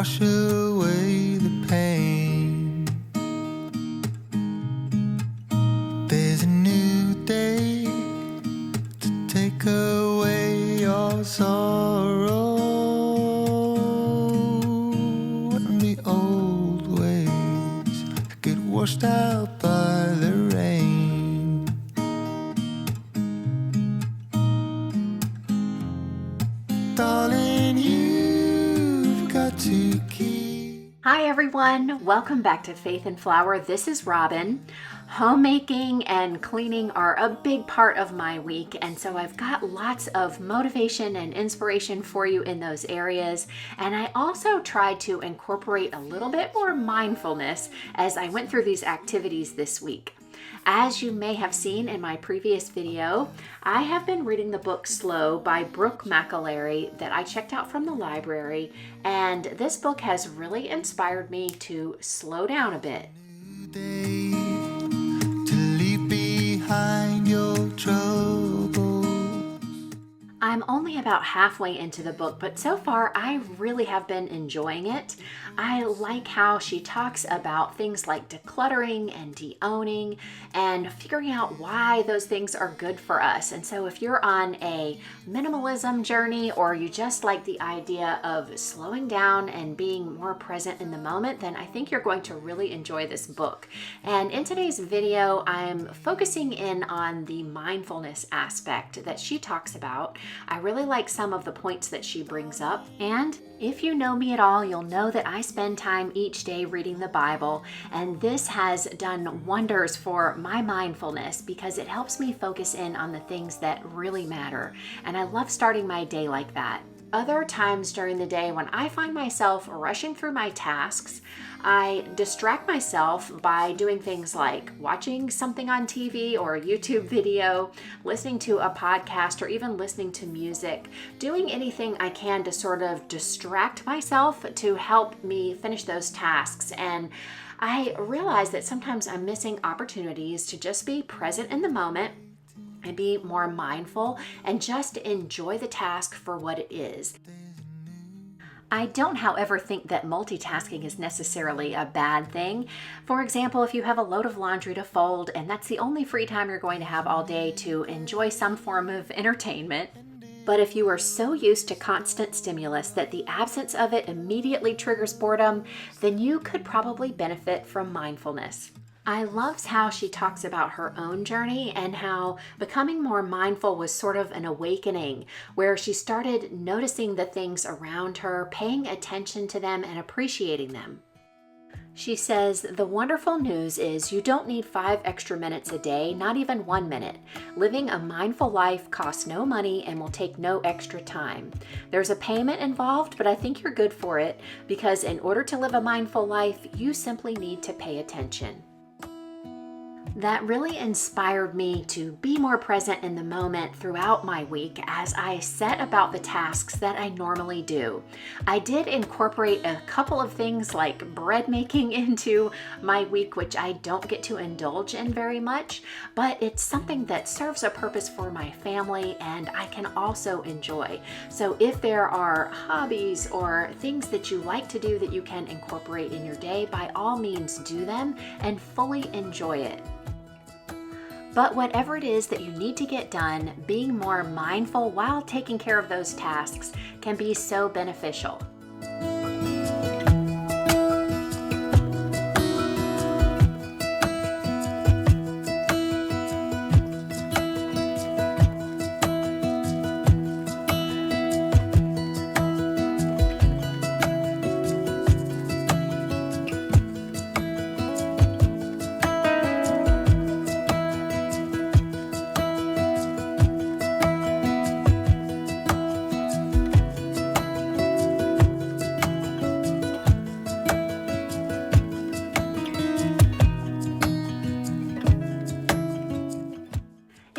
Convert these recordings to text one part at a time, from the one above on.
wash away the pain. There's a new day to take away your sorrow, and the old ways get washed out by the rain. Darling, you've got to keep. Hi everyone, welcome back to Faith and Flour. This is Robin. Homemaking and cleaning are a big part of my week, and so I've got lots of motivation and inspiration for you in those areas. And I also tried to incorporate a little bit more mindfulness as I went through these activities this week. As you may have seen in my previous video, I have been reading the book Slow by Brooke McAlary that I checked out from the library, and this book has really inspired me to slow down a bit. Day to leave behind your troubles. I'm only about halfway into the book, but so far I really have been enjoying it. I like how she talks about things like decluttering and de-owning and figuring out why those things are good for us. And so if you're on a minimalism journey, or you just like the idea of slowing down and being more present in the moment, then I think you're going to really enjoy this book. And in today's video, I'm focusing in on the mindfulness aspect that she talks about. I really like some of the points that she brings up, and if you know me at all, you'll know that I spend time each day reading the Bible, and this has done wonders for my mindfulness because it helps me focus in on the things that really matter, and I love starting my day like that. Other times during the day when I find myself rushing through my tasks, I distract myself by doing things like watching something on TV or a YouTube video, listening to a podcast, or even listening to music, doing anything I can to sort of distract myself to help me finish those tasks. And I realize that sometimes I'm missing opportunities to just be present in the moment and be more mindful and just enjoy the task for what it is. I don't, however, think that multitasking is necessarily a bad thing. For example, if you have a load of laundry to fold and that's the only free time you're going to have all day to enjoy some form of entertainment, but if you are so used to constant stimulus that the absence of it immediately triggers boredom, then you could probably benefit from mindfulness. I love how she talks about her own journey and how becoming more mindful was sort of an awakening, where she started noticing the things around her, paying attention to them, and appreciating them. She says, "The wonderful news is you don't need 5 extra minutes a day, not even 1 minute. Living a mindful life costs no money and will take no extra time. There's a payment involved, but I think you're good for it because in order to live a mindful life, you simply need to pay attention." That really inspired me to be more present in the moment throughout my week as I set about the tasks that I normally do. I did incorporate a couple of things like bread making into my week, which I don't get to indulge in very much, but it's something that serves a purpose for my family and I can also enjoy. So if there are hobbies or things that you like to do that you can incorporate in your day, by all means do them and fully enjoy it. But whatever it is that you need to get done, being more mindful while taking care of those tasks can be so beneficial.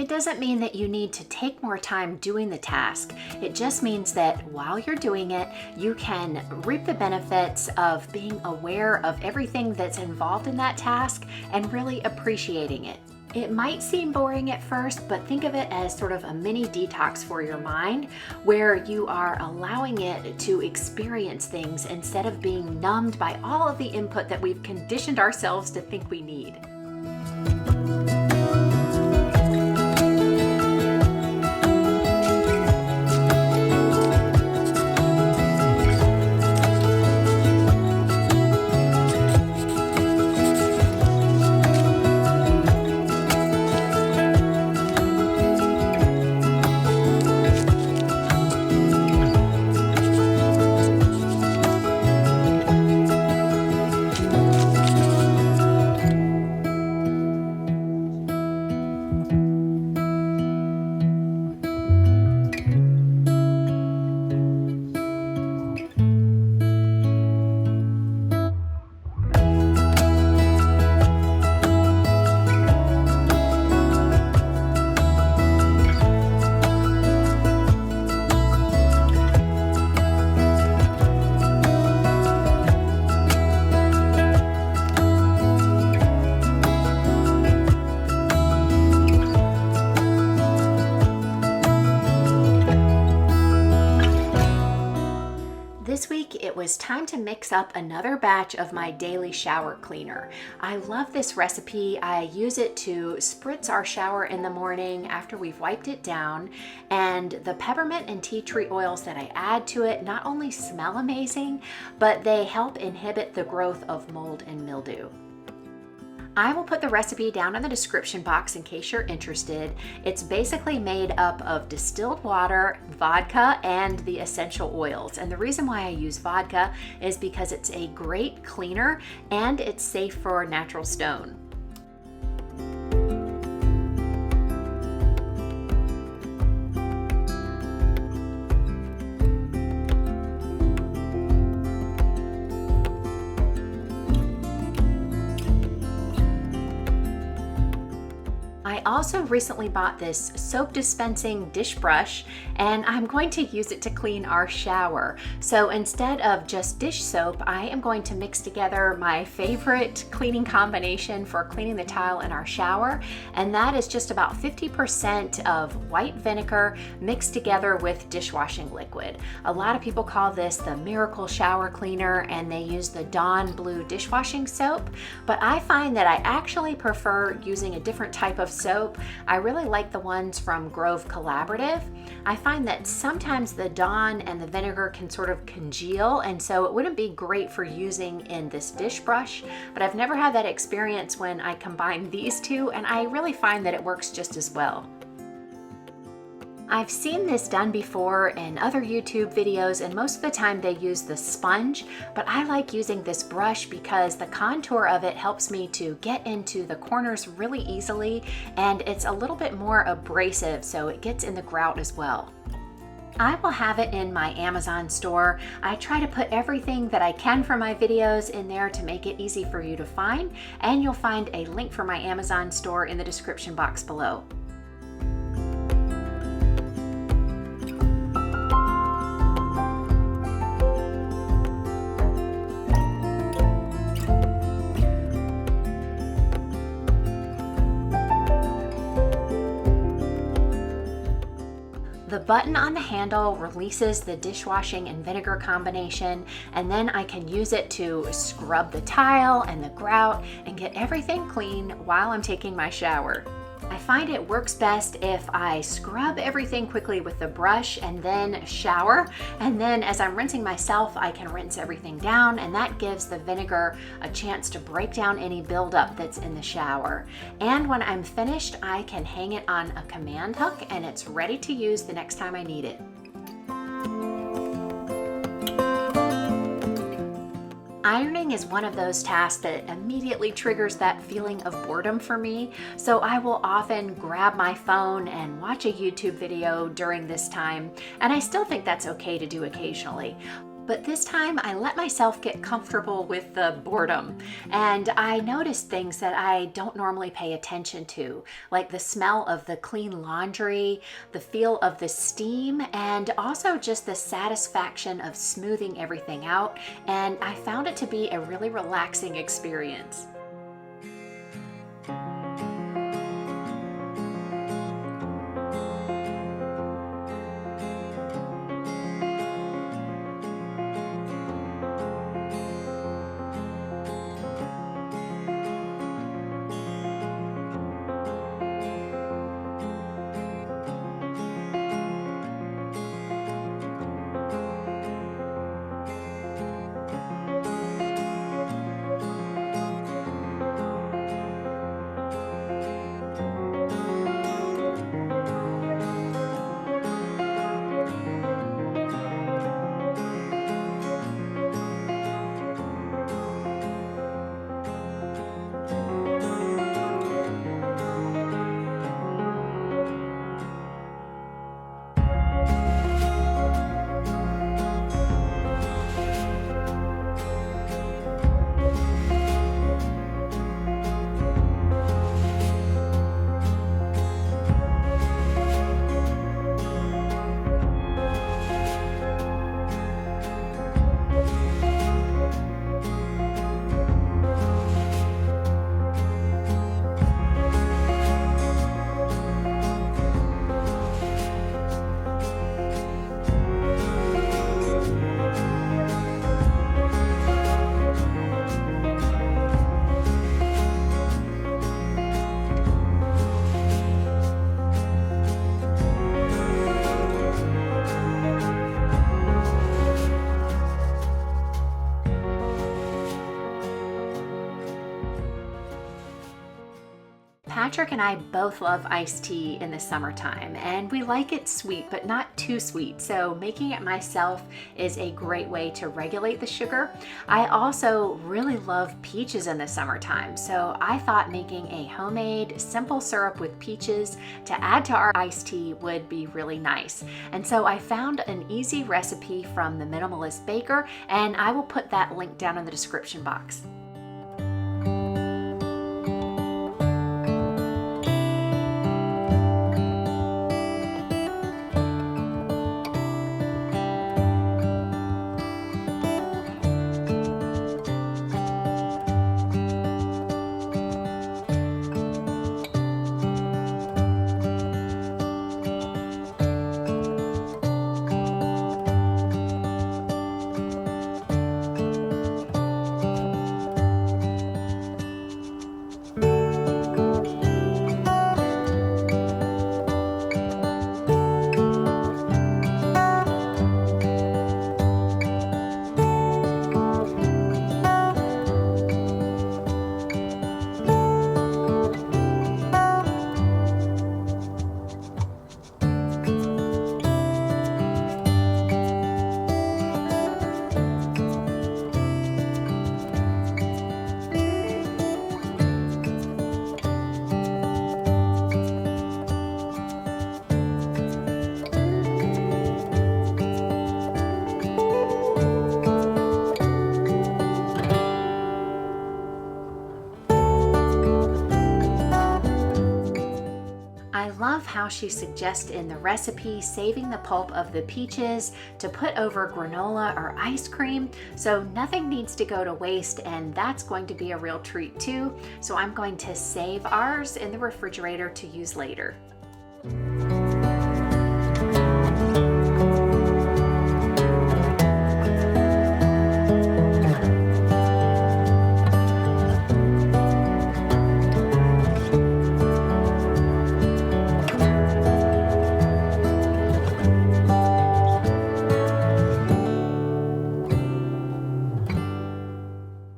Doesn't mean that you need to take more time doing the task. It just means that while you're doing it, you can reap the benefits of being aware of everything that's involved in that task and really appreciating it. It might seem boring at first, but think of it as sort of a mini detox for your mind, where you are allowing it to experience things instead of being numbed by all of the input that we've conditioned ourselves to think we need. This week, it was time to mix up another batch of my daily shower cleaner. I love this recipe. I use it to spritz our shower in the morning after we've wiped it down, and the peppermint and tea tree oils that I add to it not only smell amazing, but they help inhibit the growth of mold and mildew. I will put the recipe down in the description box in case you're interested. It's basically made up of distilled water, vodka, and the essential oils. And the reason why I use vodka is because it's a great cleaner and it's safe for natural stone. I also recently bought this soap dispensing dish brush, and I'm going to use it to clean our shower. So instead of just dish soap, I am going to mix together my favorite cleaning combination for cleaning the tile in our shower, and that is just about 50% of white vinegar mixed together with dishwashing liquid. A lot of people call this the miracle shower cleaner, and they use the Dawn Blue dishwashing soap, but I find that I actually prefer using a different type of soap. I really like the ones from Grove Collaborative. I find that sometimes the Dawn and the vinegar can sort of congeal, and so it wouldn't be great for using in this dish brush, but I've never had that experience when I combine these two, and I really find that it works just as well. I've seen this done before in other YouTube videos, and most of the time they use the sponge, but I like using this brush because the contour of it helps me to get into the corners really easily, and it's a little bit more abrasive, so it gets in the grout as well. I will have it in my Amazon store. I try to put everything that I can from my videos in there to make it easy for you to find, and you'll find a link for my Amazon store in the description box below. The button on the handle releases the dishwashing and vinegar combination, and then I can use it to scrub the tile and the grout and get everything clean while I'm taking my shower. I find it works best if I scrub everything quickly with the brush and then shower, and then as I'm rinsing myself, I can rinse everything down, and that gives the vinegar a chance to break down any buildup that's in the shower. And when I'm finished, I can hang it on a command hook, and it's ready to use the next time I need it. Ironing is one of those tasks that immediately triggers that feeling of boredom for me, so I will often grab my phone and watch a YouTube video during this time, and I still think that's okay to do occasionally. But this time I let myself get comfortable with the boredom, and I noticed things that I don't normally pay attention to, like the smell of the clean laundry, the feel of the steam, and also just the satisfaction of smoothing everything out, and I found it to be a really relaxing experience. Patrick and I both love iced tea in the summertime, and we like it sweet but not too sweet, so making it myself is a great way to regulate the sugar. I also really love peaches in the summertime, so I thought making a homemade simple syrup with peaches to add to our iced tea would be really nice. And so I found an easy recipe from the Minimalist Baker, and I will put that link down in the description box. I love how she suggests in the recipe saving the pulp of the peaches to put over granola or ice cream, so nothing needs to go to waste, and that's going to be a real treat too. So I'm going to save ours in the refrigerator to use later.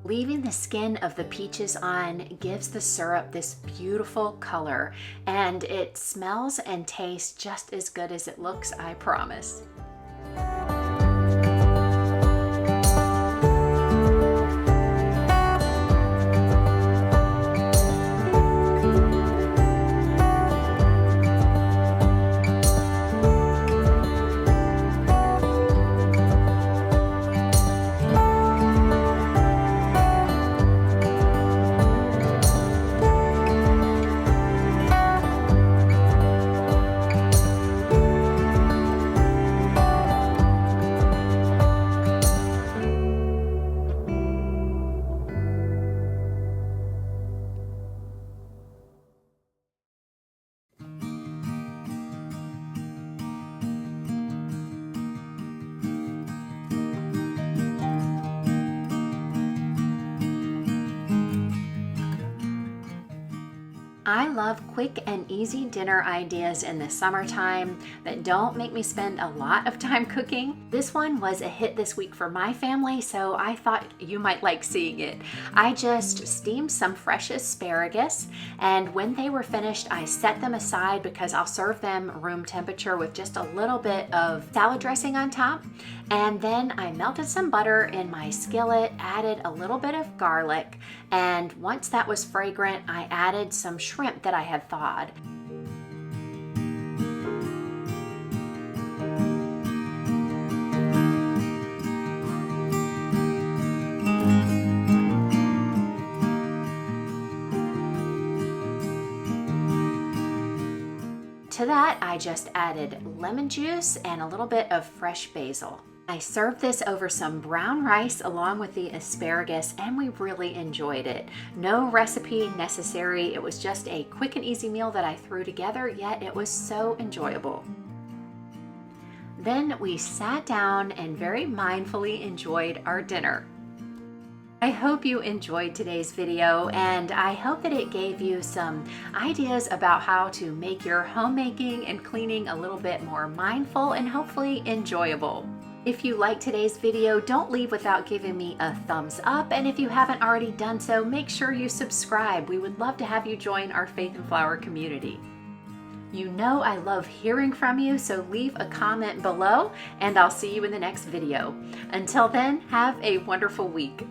Leaving the skin of the peaches on gives the syrup this beautiful color, and it smells and tastes just as good as it looks, I promise. I love quick and easy dinner ideas in the summertime that don't make me spend a lot of time cooking. This one was a hit this week for my family, so I thought you might like seeing it. I just steamed some fresh asparagus, and when they were finished, I set them aside because I'll serve them room temperature with just a little bit of salad dressing on top. And then I melted some butter in my skillet, added a little bit of garlic, and once that was fragrant, I added some shrimp that I had thawed. To that, I just added lemon juice and a little bit of fresh basil. I served this over some brown rice along with the asparagus, and we really enjoyed it. No recipe necessary. It was just a quick and easy meal that I threw together, yet it was so enjoyable. Then we sat down and very mindfully enjoyed our dinner. I hope you enjoyed today's video, and I hope that it gave you some ideas about how to make your homemaking and cleaning a little bit more mindful and hopefully enjoyable. If you liked today's video, don't leave without giving me a thumbs up. And if you haven't already done so, make sure you subscribe. We would love to have you join our Faith and Flour community. You know I love hearing from you, so leave a comment below and I'll see you in the next video. Until then, have a wonderful week.